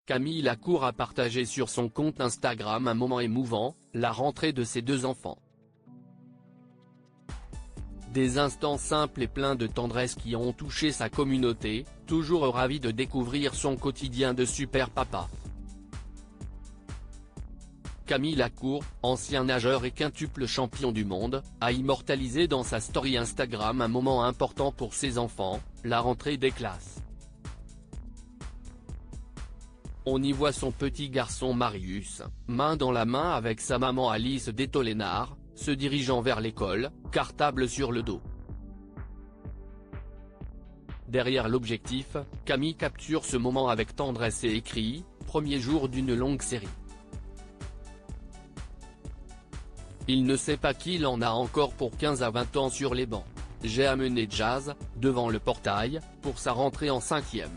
Camille Lacour a partagé sur son compte Instagram un moment émouvant, la rentrée de ses deux enfants. Des instants simples et pleins de tendresse qui ont touché sa communauté, toujours ravie de découvrir son quotidien de super papa. Camille Lacour, ancien nageur et quintuple champion du monde, a immortalisé dans sa story Instagram un moment important pour ses enfants, la rentrée des classes. On y voit son petit garçon Marius, main dans la main avec sa maman Alice Détolénard, se dirigeant vers l'école, cartable sur le dos. Derrière l'objectif, Camille capture ce moment avec tendresse et écrit « Premier jour d'une longue série ». Il ne sait pas qu'il en a encore pour 15 à 20 ans sur les bancs. J'ai amené Jazz, devant le portail, pour sa rentrée en 5e.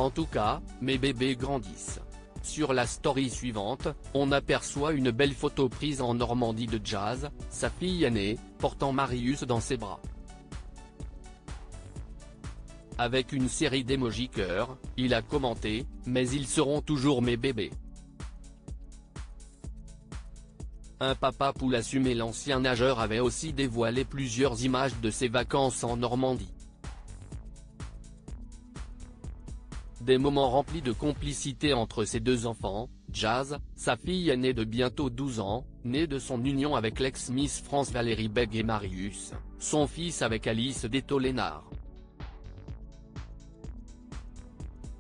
En tout cas, mes bébés grandissent. Sur la story suivante, on aperçoit une belle photo prise en Normandie de Jazz, sa fille aînée, portant Marius dans ses bras. Avec une série d'émojis cœur, il a commenté « Mais ils seront toujours mes bébés ». Un papa poule assumé. L'ancien nageur avait aussi dévoilé plusieurs images de ses vacances en Normandie. Des moments remplis de complicité entre ses deux enfants, Jazz, sa fille aînée de bientôt 12 ans, née de son union avec l'ex-Miss France Valérie Bègue, et Marius, son fils avec Alice Détolénard.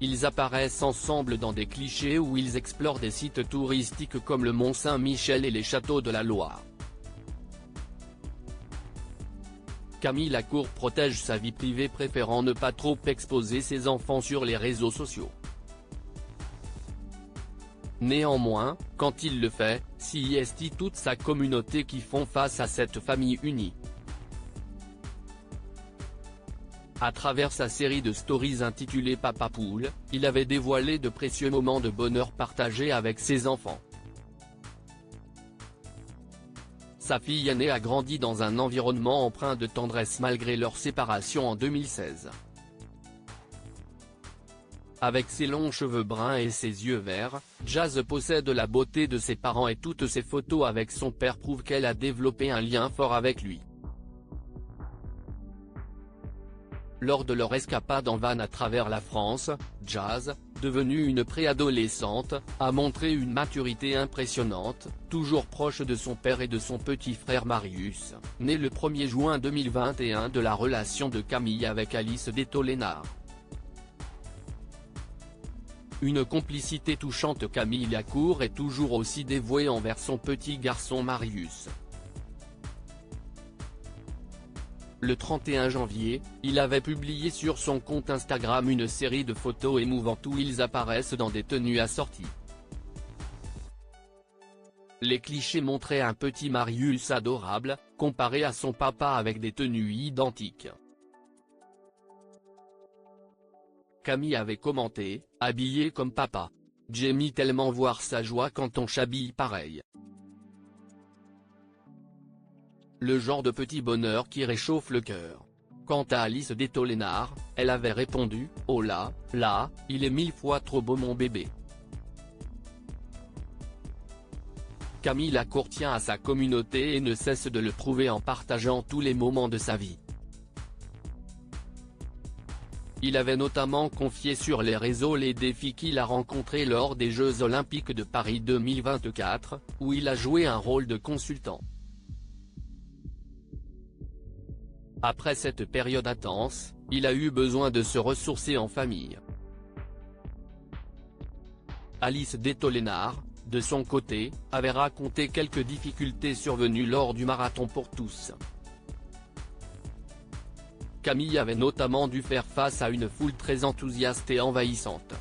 Ils apparaissent ensemble dans des clichés où ils explorent des sites touristiques comme le Mont Saint-Michel et les châteaux de la Loire. Camille Lacour protège sa vie privée, préférant ne pas trop exposer ses enfants sur les réseaux sociaux. Néanmoins, quand il le fait, s'y est toute sa communauté qui font face à cette famille unie. À travers sa série de stories intitulée Papa Poule, il avait dévoilé de précieux moments de bonheur partagés avec ses enfants. Sa fille aînée a grandi dans un environnement empreint de tendresse malgré leur séparation en 2016. Avec ses longs cheveux bruns et ses yeux verts, Jazz possède la beauté de ses parents et toutes ses photos avec son père prouvent qu'elle a développé un lien fort avec lui. Lors de leur escapade en van à travers la France, Jazz, devenue une préadolescente, a montré une maturité impressionnante, toujours proche de son père et de son petit frère Marius, né le 1er juin 2021 de la relation de Camille avec Alice Détolénard. Une complicité touchante. Camille Lacour est toujours aussi dévouée envers son petit garçon Marius. Le 31 janvier, il avait publié sur son compte Instagram une série de photos émouvantes où ils apparaissent dans des tenues assorties. Les clichés montraient un petit Marius adorable, comparé à son papa avec des tenues identiques. Camille avait commenté « Habillé comme papa. J'aime tellement voir sa joie quand on s'habille pareil. Le genre de petit bonheur qui réchauffe le cœur. » Quant à Alice Détolénard, elle avait répondu « Oh là, là, il est 1000 fois trop beau mon bébé. » Camille Lacour tient à sa communauté et ne cesse de le prouver en partageant tous les moments de sa vie. Il avait notamment confié sur les réseaux les défis qu'il a rencontrés lors des Jeux Olympiques de Paris 2024, où il a joué un rôle de consultant. Après cette période intense, il a eu besoin de se ressourcer en famille. Alice Détolénard, de son côté, avait raconté quelques difficultés survenues lors du marathon pour tous. Camille avait notamment dû faire face à une foule très enthousiaste et envahissante.